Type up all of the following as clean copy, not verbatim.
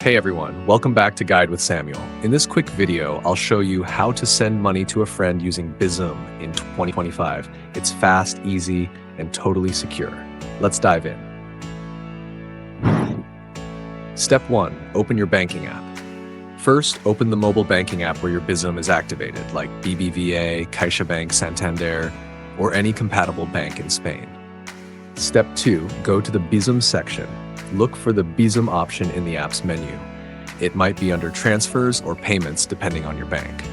Hey everyone, welcome back to Guide with Samuel. In this quick video, I'll show you how to send money to a friend using Bizum in 2025. It's fast, easy, and totally secure. Let's dive in. Step 1. Open your banking app. First, open the mobile banking app where your Bizum is activated, like BBVA, CaixaBank, Santander, or any compatible bank in Spain. Step 2. Go to the Bizum section. Look for the Bizum option in the app's menu. It might be under Transfers or Payments depending on your bank.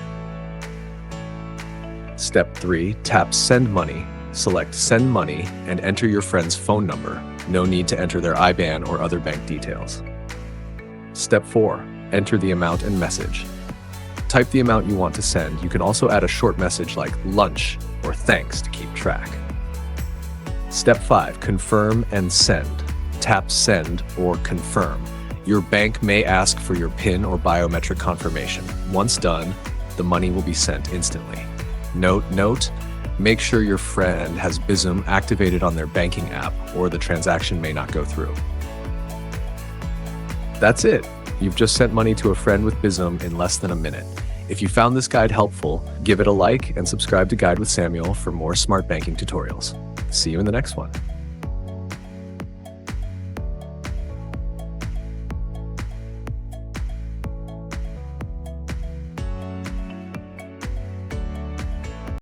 Step 3. Tap Send Money. Select Send Money and enter your friend's phone number. No need to enter their IBAN or other bank details. Step 4. Enter the amount and message. Type the amount you want to send. You can also add a short message like lunch or thanks to keep track. Step 5. Confirm and send. Tap Send or Confirm. Your bank may ask for your PIN or biometric confirmation. Once done, the money will be sent instantly. Note, make sure your friend has Bizum activated on their banking app or the transaction may not go through. That's it. You've just sent money to a friend with Bizum in less than a minute. If you found this guide helpful, give it a like and subscribe to Guide with Samuel for more smart banking tutorials. See you in the next one.